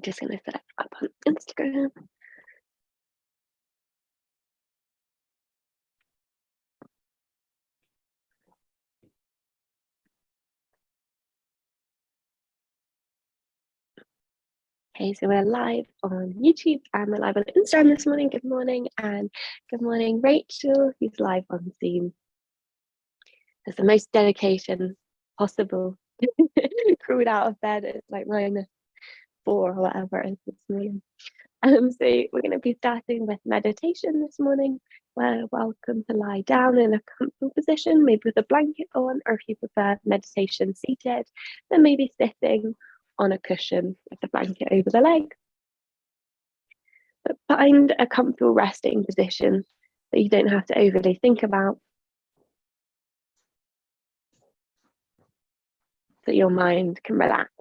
I'm just going to set it up on Instagram. Okay, so we're live on YouTube and we're live on Instagram this morning. Good morning, and good morning, Rachel, who's live on Zoom. There's the most dedication possible. Crawled out of bed at like -4 or whatever it is this morning. So we're going to be starting with meditation this morning. We're welcome to lie down in a comfortable position, maybe with a blanket on, or if you prefer meditation seated, then maybe sitting on a cushion with the blanket over the leg. But find a comfortable resting position that you don't have to overly think about, so your mind can relax.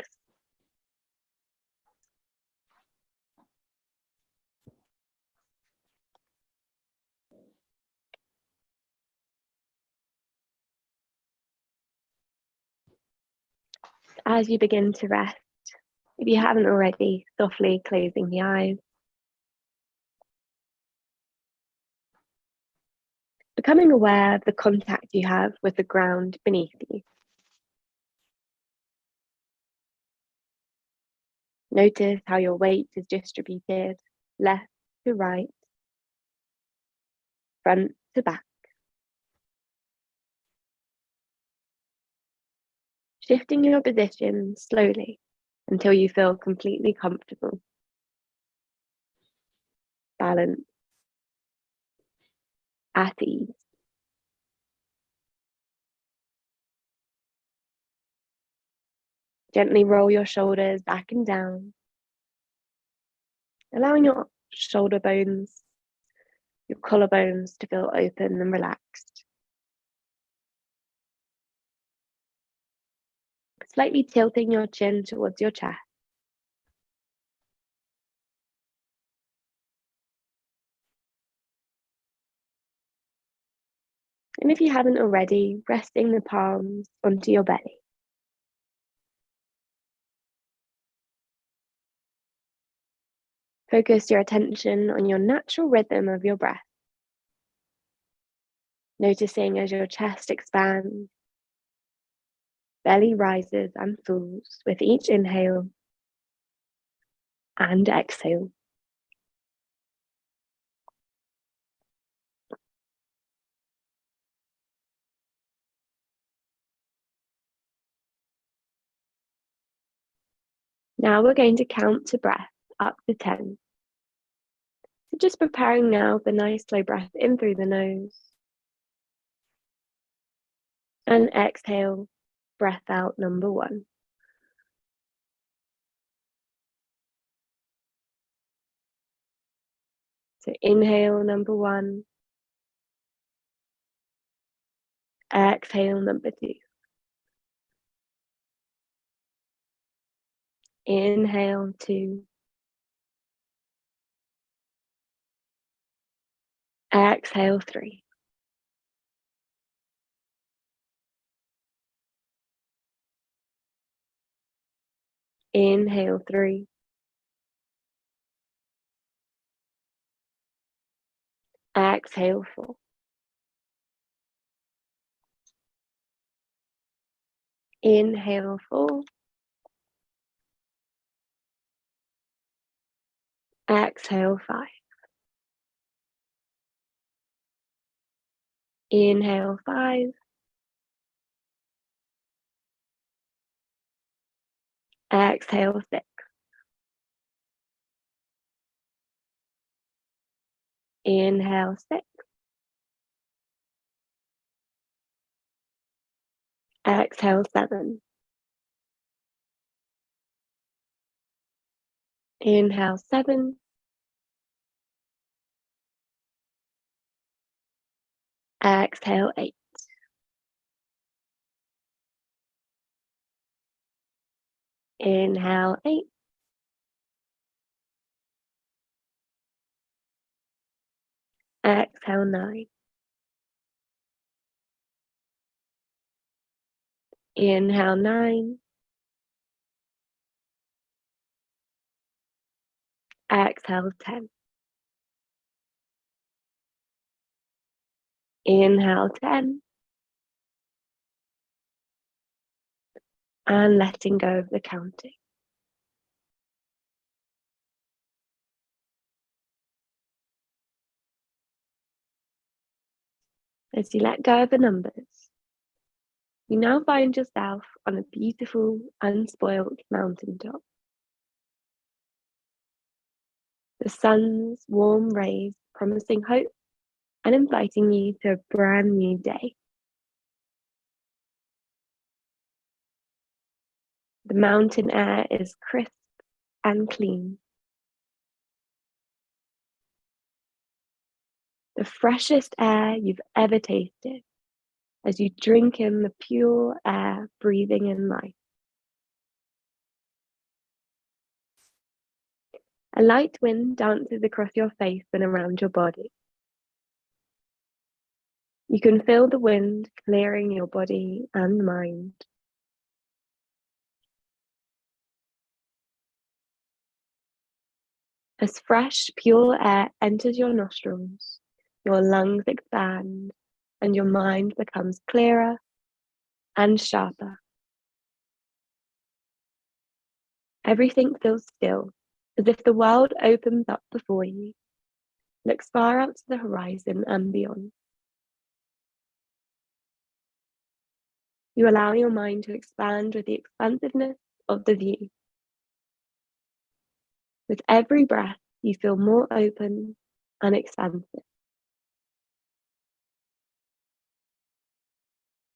As you begin to rest, if you haven't already, softly closing the eyes. Becoming aware of the contact you have with the ground beneath you. Notice how your weight is distributed left to right, front to back. Shifting your position slowly until you feel completely comfortable, balanced, at ease. Gently roll your shoulders back and down, allowing your shoulder bones, your collarbones to feel open and relaxed. Slightly tilting your chin towards your chest. And if you haven't already, resting the palms onto your belly. Focus your attention on your natural rhythm of your breath. Noticing as your chest expands, belly rises and falls with each inhale and exhale. Now we're going to count to breath up to 10. So just preparing now for nice slow breath in through the nose. And exhale, breath out number 1. So inhale number 1. Exhale number 2. Inhale 2. Exhale 3. Inhale 3. Exhale 4. Inhale 4. Exhale 5. Inhale 5. Exhale 6. Inhale 6. Exhale 7. Inhale 7. Exhale 8. Inhale 8. Exhale 9. Inhale 9. Exhale 10. Inhale 10. And letting go of the counting. As you let go of the numbers, you now find yourself on a beautiful, unspoilt mountaintop. The sun's warm rays promising hope and inviting you to a brand new day. The mountain air is crisp and clean. The freshest air you've ever tasted as you drink in the pure air breathing in life. A light wind dances across your face and around your body. You can feel the wind clearing your body and mind. As fresh, pure air enters your nostrils, your lungs expand and your mind becomes clearer and sharper. Everything feels still, as if the world opens up before you, looks far out to the horizon and beyond. You allow your mind to expand with the expansiveness of the view. With every breath, you feel more open and expansive.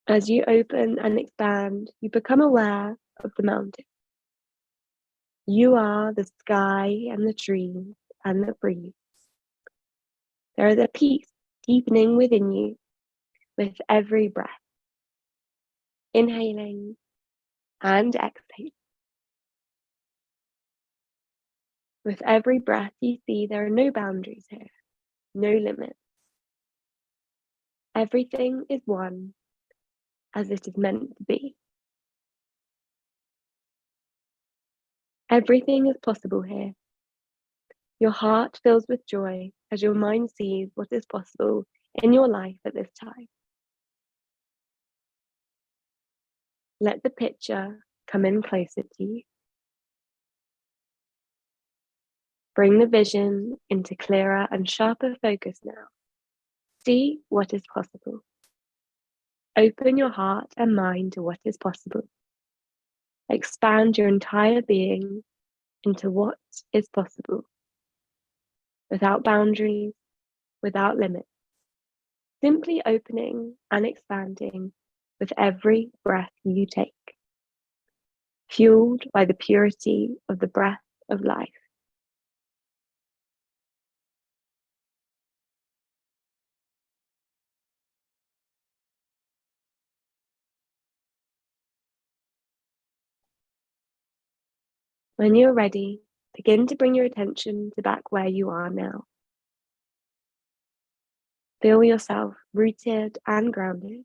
As you open and expand, you become aware of the mountain. You are the sky and the trees and the breeze. There is a peace deepening within you with every breath. Inhaling and exhaling. With every breath, you see there are no boundaries here, no limits. Everything is one as it is meant to be. Everything is possible here. Your heart fills with joy as your mind sees what is possible in your life at this time. Let the picture come in closer to you. Bring the vision into clearer and sharper focus now. See what is possible. Open your heart and mind to what is possible. Expand your entire being into what is possible. Without boundaries, without limits. Simply opening and expanding with every breath you take. Fueled by the purity of the breath of life. When you're ready, begin to bring your attention to back where you are now. Feel yourself rooted and grounded,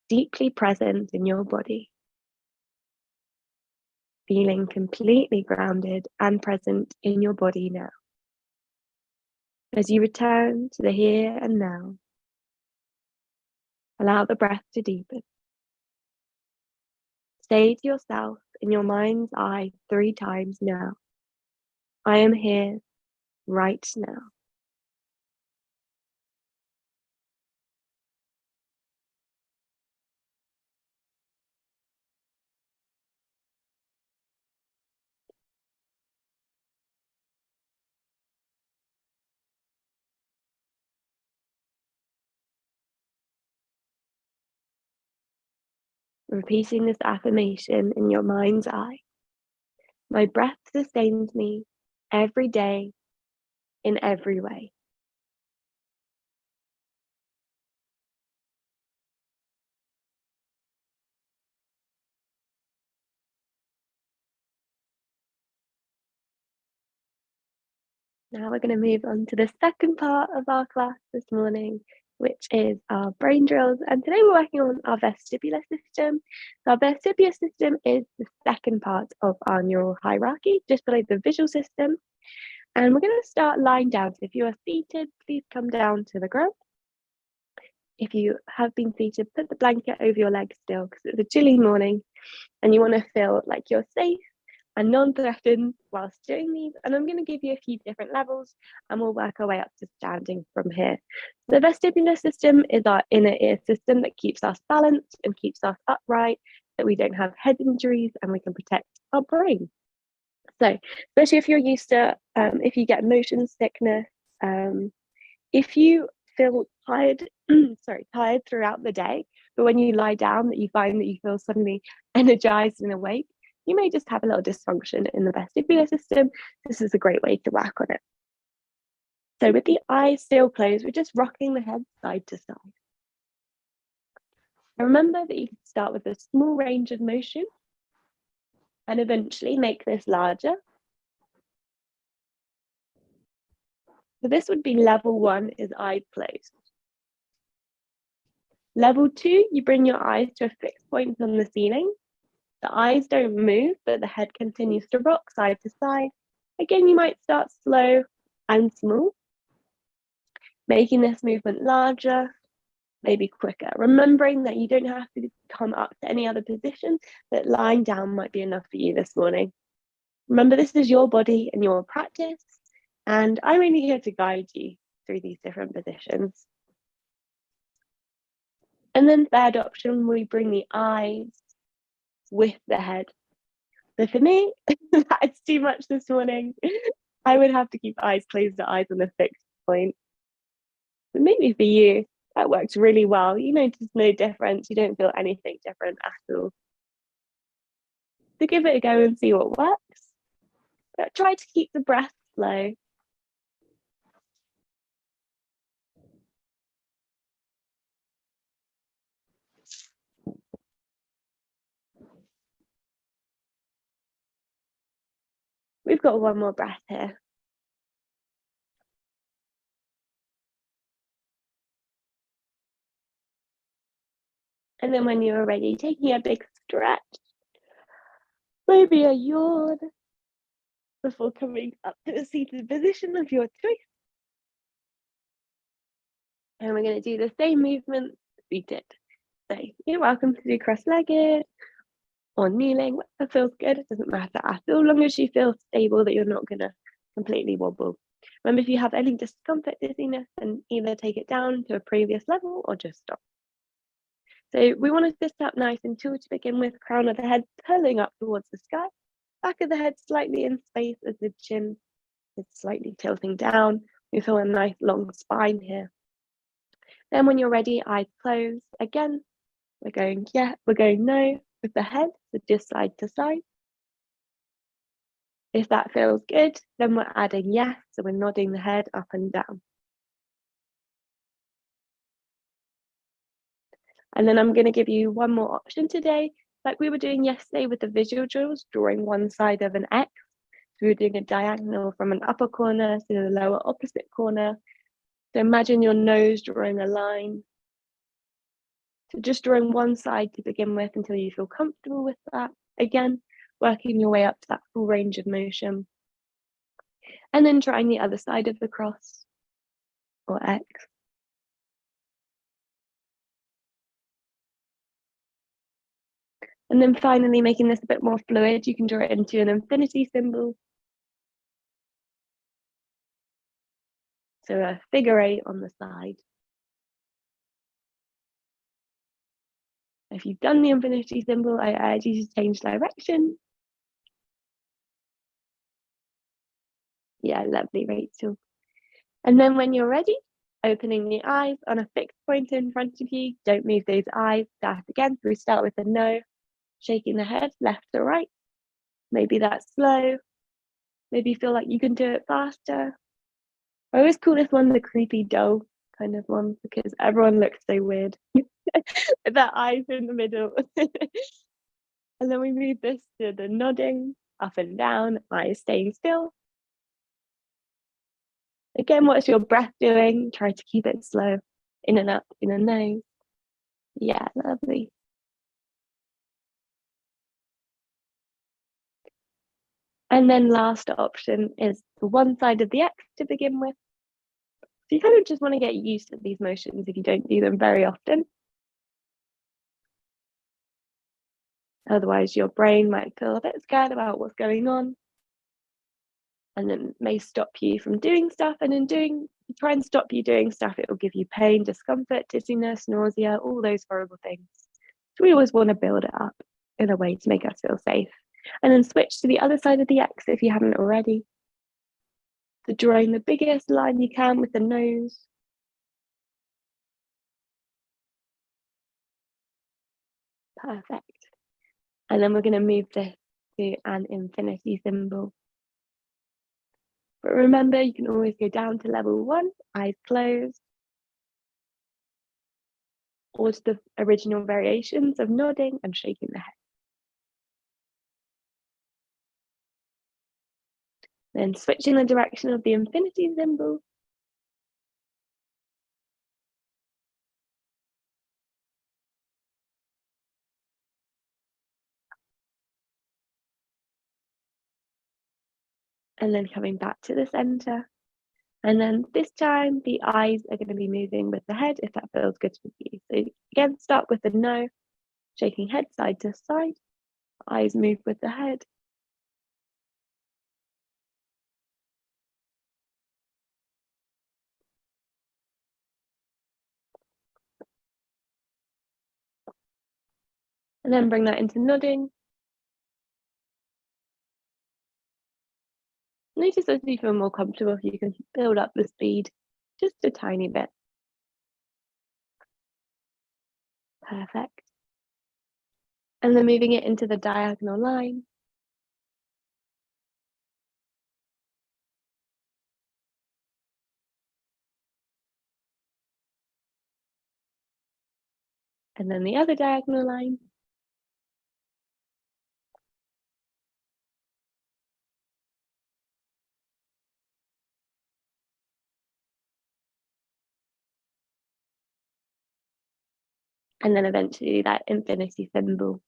deeply present in your body. Feeling completely grounded and present in your body now. As you return to the here and now, allow the breath to deepen. Say to yourself in your mind's eye 3 times now, I am here right now. Repeating this affirmation in your mind's eye. My breath sustains me every day in every way. Now we're going to move on to the second part of our class this morning, which is our brain drills. And today we're working on our vestibular system. So our vestibular system is the second part of our neural hierarchy, just below the visual system. And we're going to start lying down. So if you are seated, please come down to the ground. If you have been seated, put the blanket over your legs still, because it's a chilly morning and you want to feel like you're safe and non-threatened whilst doing these. And I'm going to give you a few different levels and we'll work our way up to standing from here. The vestibular system is our inner ear system that keeps us balanced and keeps us upright, so we don't have head injuries and we can protect our brain. So especially if you're used to, if you get motion sickness, if you feel tired, tired throughout the day, but when you lie down that you find that you feel suddenly energized and awake, you may just have a little dysfunction in the vestibular system. This is a great way to work on it. So with the eyes still closed, we're just rocking the head side to side. And remember that you can start with a small range of motion and eventually make this larger. So this would be level 1, is eyes closed. Level 2, you bring your eyes to a fixed point on the ceiling. The eyes don't move, but the head continues to rock side to side. Again, you might start slow and small, making this movement larger, maybe quicker. Remembering that you don't have to come up to any other position, that lying down might be enough for you this morning. Remember, this is your body and your practice, and I'm only here to guide you through these different positions. And then third option, we bring the eyes with the head. So for me, that's too much this morning. I would have to keep eyes closed, the eyes on a fixed point. But maybe for you, that works really well. You notice no difference. You don't feel anything different at all. So give it a go and see what works. But try to keep the breath slow. We've got one more breath here. And then when you're ready, taking a big stretch, maybe a yawn, before coming up to the seated position of your choice. And we're going to do the same movement seated. So you're welcome to do cross-legged or kneeling, whatever feels good. It doesn't matter at all, long as you feel stable, that you're not going to completely wobble. Remember, if you have any discomfort, dizziness, then either take it down to a previous level or just stop. So we want to sit up nice and tall to begin with, crown of the head curling up towards the sky, back of the head slightly in space as the chin is slightly tilting down. We feel a nice long spine here. Then when you're ready, eyes closed. Again, we're going no with the head, so just side to side. If that feels good, then we're adding yes, so we're nodding the head up and down. And then I'm going to give you one more option today, like we were doing yesterday with the visual drills, drawing one side of an X. So we were doing a diagonal from an upper corner to the lower opposite corner. So imagine your nose drawing a line. So just drawing one side to begin with until you feel comfortable with that. Again, working your way up to that full range of motion. And then trying the other side of the cross or X. And then finally, making this a bit more fluid, you can draw it into an infinity symbol. So a figure 8 on the side. If you've done the infinity symbol, I urge you to change direction. Yeah, lovely, Rachel. And then when you're ready, opening the eyes on a fixed point in front of you. Don't move those eyes. Start again. So we start with a no, shaking the head left to right. Maybe that's slow. Maybe you feel like you can do it faster. I always call this one the creepy doll kind of one, because everyone looks so weird with their eyes in the middle. And then we move this to the nodding, up and down, eyes staying still. Again, what's your breath doing? Try to keep it slow. in and up in the nose. Yeah, lovely. And then last option is the one side of the X to begin with. So you kind of just want to get used to these motions if you don't do them very often. Otherwise, your brain might feel a bit scared about what's going on, and then may stop you from doing stuff. And in try and stop you doing stuff, it will give you pain, discomfort, dizziness, nausea, all those horrible things. So we always want to build it up in a way to make us feel safe. And then switch to the other side of the X if you haven't already. So drawing the biggest line you can with the nose. Perfect. And then we're going to move this to an infinity symbol. But remember, you can always go down to level 1, eyes closed, or to the original variations of nodding and shaking the head. Then switching the direction of the infinity symbol. And then coming back to the center. And then this time, the eyes are going to be moving with the head if that feels good with you. So again, start with the no, shaking head side to side. Eyes move with the head. And then bring that into nodding. Notice as you feel more comfortable, if you can build up the speed just a tiny bit. Perfect. And then moving it into the diagonal line. And then the other diagonal line. And then eventually that infinity symbol.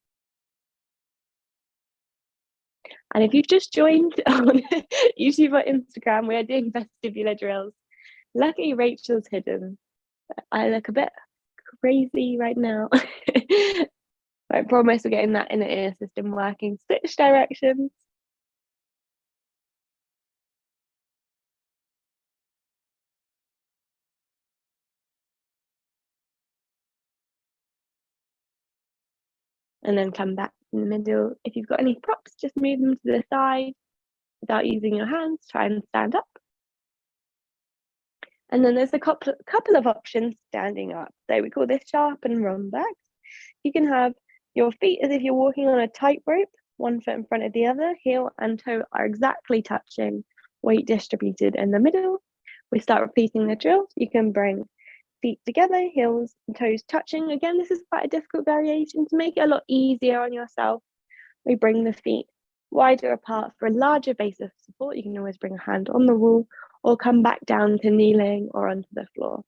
And if you've just joined on YouTube or Instagram, we are doing vestibular drills. Luckily, Rachel's hidden. I look a bit crazy right now. I promise we're getting that inner ear system working. Switch directions. And then come back in the middle. If you've got any props, just move them to the side without using your hands. Try and stand up. And then there's a couple of options standing up. So we call this sharp and run back. You can have your feet as if you're walking on a tightrope, one foot in front of the other, heel and toe are exactly touching, weight distributed in the middle. We start repeating the drill. You can bring feet together, heels and toes touching. Again, this is quite a difficult variation. To make it a lot easier on yourself, we bring the feet wider apart for a larger base of support. You can always bring a hand on the wall or come back down to kneeling or onto the floor.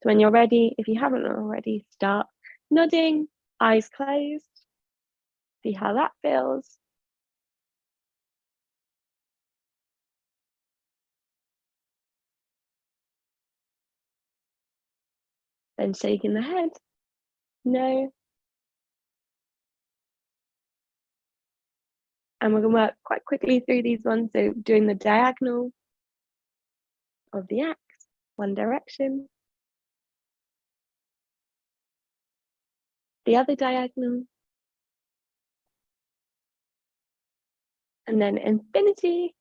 So when you're ready, if you haven't already, start nodding, eyes closed. See how that feels. Then shaking the head, no. And we're going to work quite quickly through these ones. So doing the diagonal of the X, one direction. The other diagonal. And then infinity.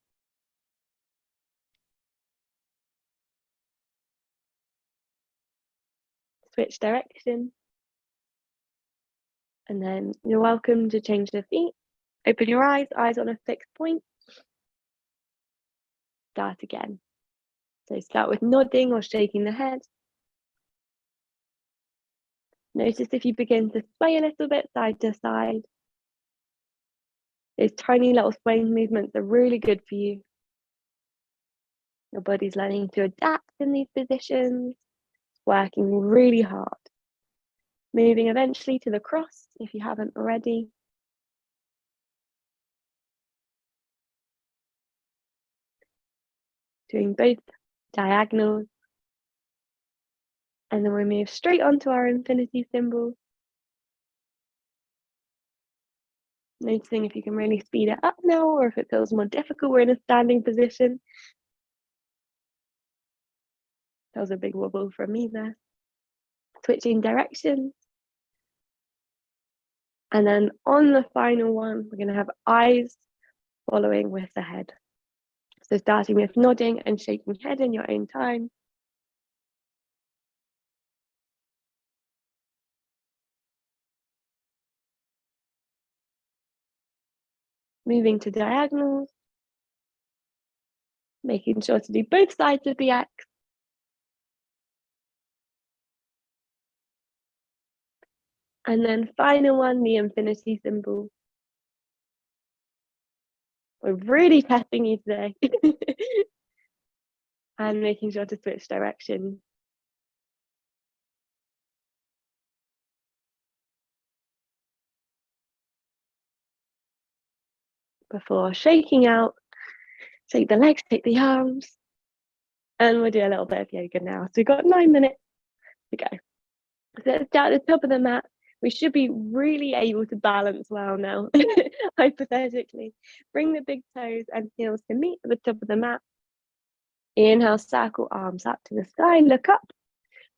Switch direction. And then you're welcome to change the feet. Open your eyes on a fixed point. Start again. So start with nodding or shaking the head. Notice if you begin to sway a little bit side to side. Those tiny little swaying movements are really good for you. Your body's learning to adapt in these positions. working really hard. Moving eventually to the cross if you haven't already. Doing both diagonals. And then we move straight onto our infinity symbol. Noticing if you can really speed it up now, or if it feels more difficult, we're in a standing position. That was a big wobble from me there. Switching directions. And then on the final one, we're going to have eyes following with the head. So starting with nodding and shaking head in your own time. Moving to diagonals. Making sure to do both sides of the X. And then final one, the infinity symbol. We're really testing you today. And making sure to switch direction. Before shaking out, shake the legs, take the arms. And we'll do a little bit of yoga now. So we've got 9 minutes to go. So let's start at the top of the mat. We should be really able to balance well now, hypothetically. Bring the big toes and heels to meet at the top of the mat. Inhale, circle arms up to the sky, look up.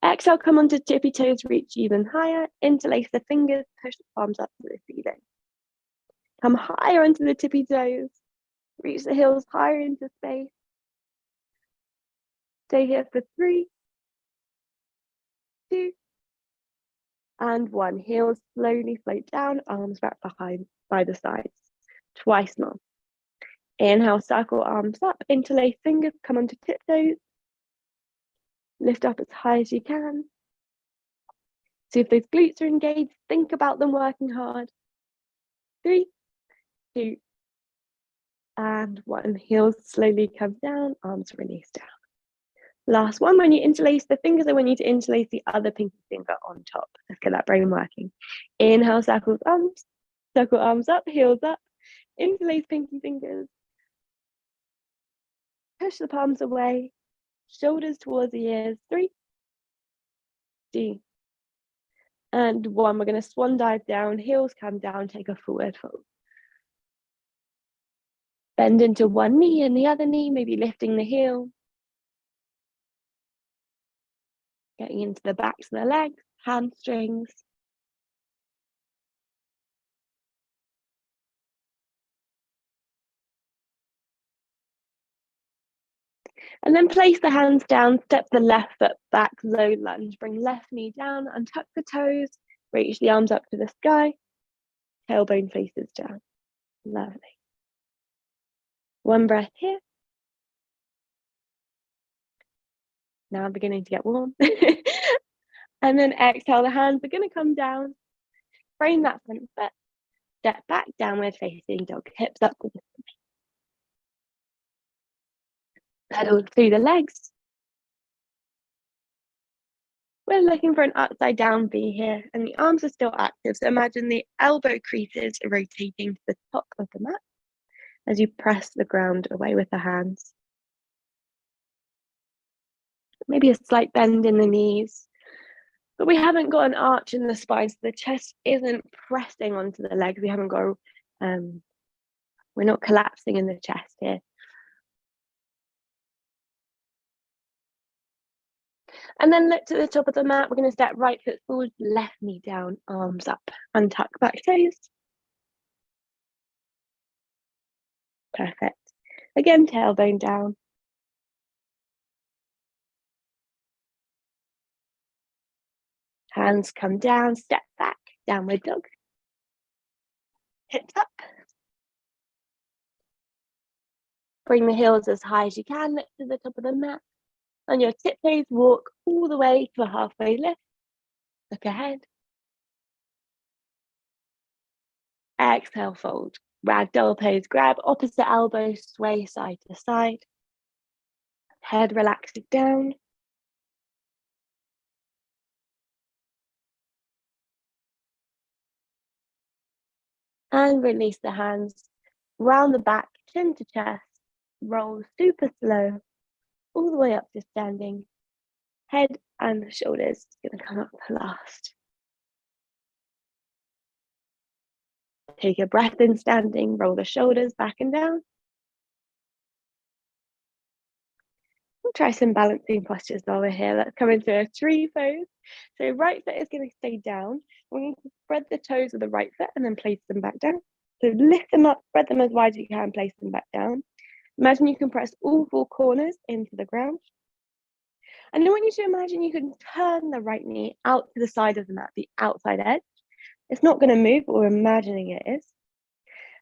Exhale, come onto tippy toes, reach even higher. Interlace the fingers, push the palms up to the ceiling. Come higher onto the tippy toes. Reach the heels higher into space. Stay here for 3, 2, and 1. Heels slowly float down, arms wrapped behind by the sides. Twice more. Inhale, circle arms up, interlace fingers, come onto tiptoes. Lift up as high as you can. See if those glutes are engaged. Think about them working hard. 3, 2, and 1. Heels slowly come down, arms release down. Last one, when you interlace the fingers, I want you to interlace the other pinky finger on top. Let's get that brain working. Inhale, circle arms up, heels up. Interlace pinky fingers. Push the palms away. Shoulders towards the ears. 3, 2, and 1. We're going to swan dive down. Heels come down. Take a forward fold. Bend into one knee and the other knee, maybe lifting the heel. Getting into the backs of the legs, hamstrings. And then place the hands down, step the left foot back, low lunge. Bring left knee down, untuck the toes, reach the arms up to the sky. Tailbone faces down. Lovely. One breath here. Now I'm beginning to get warm. And then exhale, the hands are going to come down. Frame that front foot. Step back, downward facing dog, hips up to the side. Pedal through the legs. We're looking for an upside down V here, and the arms are still active. So imagine the elbow creases are rotating to the top of the mat as you press the ground away with the hands. Maybe a slight bend in the knees, but we haven't got an arch in the spine, so the chest isn't pressing onto the legs. We haven't got, we're not collapsing in the chest here. And then look to the top of the mat. We're going to step right foot forward, left knee down, arms up, untuck back toes. Perfect. Again, tailbone down. Hands come down, step back, downward dog. Hips up. Bring the heels as high as you can, lift to the top of the mat. On your tiptoes, walk all the way to a halfway lift. Look ahead. Exhale, fold. Ragdoll pose, grab opposite elbow, sway side to side. Head relaxes down. And release the hands, round the back, chin to chest, roll super slow, all the way up to standing. Head and shoulders going to come up last. Take a breath in standing, roll the shoulders back and down. We'll try some balancing postures while we're here. Let's come into a tree pose. So right foot is going to stay down. We're going to spread the toes of the right foot and then place them back down. So lift them up, spread them as wide as you can, place them back down. Imagine you can press all four corners into the ground. And I want you to imagine you can turn the right knee out to the side of the mat, the outside edge. It's not going to move, but we're imagining it is.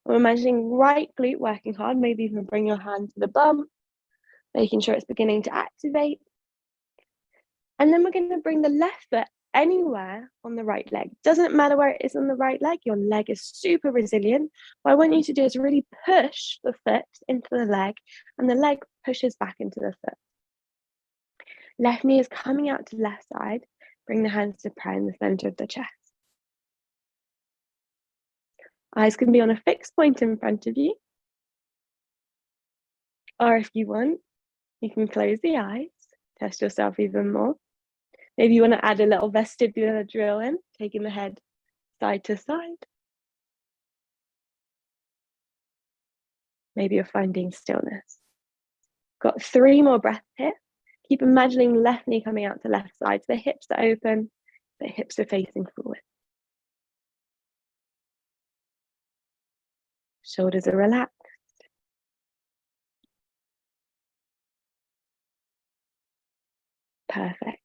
We're imagining right glute working hard. Maybe even bring your hand to the bum, making sure it's beginning to activate. And then we're going to bring the left foot anywhere on the right leg. Doesn't matter where it is on the right leg, your leg is super resilient. What I want you to do is really push the foot into the leg, and the leg pushes back into the foot. Left knee is coming out to left side. Bring the hands to prayer in the center of the chest. Eyes can be on a fixed point in front of you. Or if you want, you can close the eyes, test yourself even more. Maybe you want to add a little vestibular drill in, taking the head side to side. Maybe you're finding stillness. Got 3 more breaths here. Keep imagining left knee coming out to left side. So the hips are open, the hips are facing forward. Shoulders are relaxed. Perfect.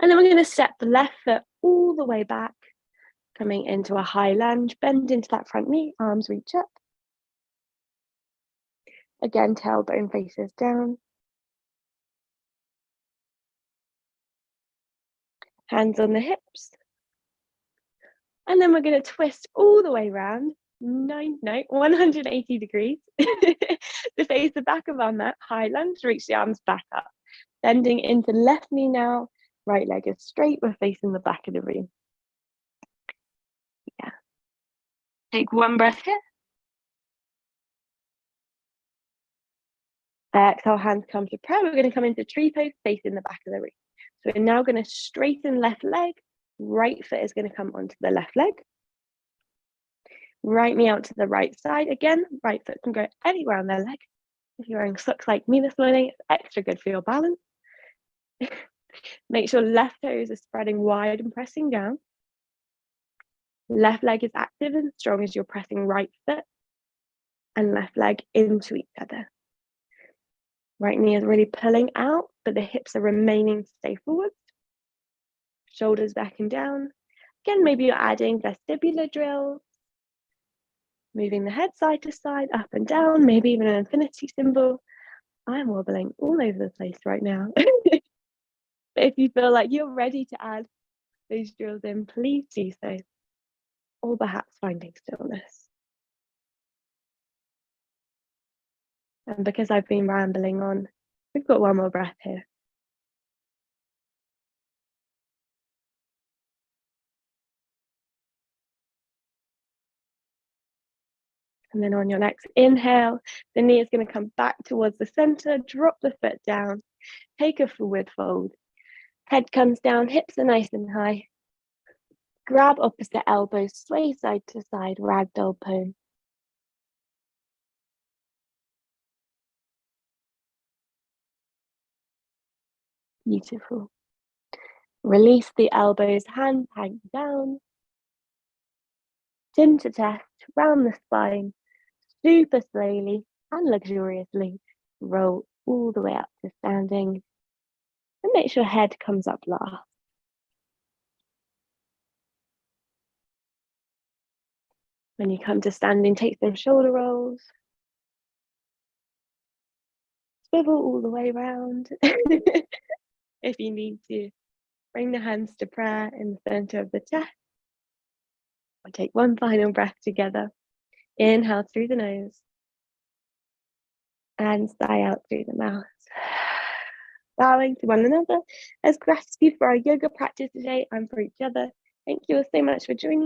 And then we're going to step the left foot all the way back, coming into a high lunge. Bend into that front knee, arms reach up. Again, tailbone faces down. Hands on the hips. And then we're going to twist all the way around, 180 degrees, to face the back of our mat, high lunge, reach the arms back up. Bending into left knee now, right leg is straight, we're facing the back of the room. Yeah. Take 1 breath here. Exhale, hands come to prayer. We're going to come into tree pose, facing the back of the room. So we're now going to straighten left leg. Right foot is going to come onto the left leg. Right knee out to the right side. Again, right foot can go anywhere on their leg. If you're wearing socks like me this morning, it's extra good for your balance. Make sure left toes are spreading wide and pressing down. Left leg is active and strong as you're pressing right foot and left leg into each other. Right knee is really pulling out, but the hips are remaining to stay forward. Shoulders back and down. Again, maybe you're adding vestibular drills, moving the head side to side, up and down, maybe even an infinity symbol. I'm wobbling all over the place right now. But if you feel like you're ready to add those drills in, please do so. Or perhaps finding stillness. And because I've been rambling on, we've got 1 more breath here. And then on your next inhale, the knee is going to come back towards the center, drop the foot down, take a forward fold. Head comes down, hips are nice and high. Grab opposite elbows, sway side to side, ragdoll pose. Beautiful. Release the elbows, hands hang down. Chin to chest, round the spine, super slowly and luxuriously. Roll all the way up to standing. And make sure head comes up last. When you come to standing, take some shoulder rolls. Swivel all the way around. If you need to, bring the hands to prayer in the center of the chest. We'll take 1 final breath together. Inhale through the nose. And sigh out through the mouth. Bowing to one another as gratitude for our yoga practice today and for each other. Thank you all so much for joining.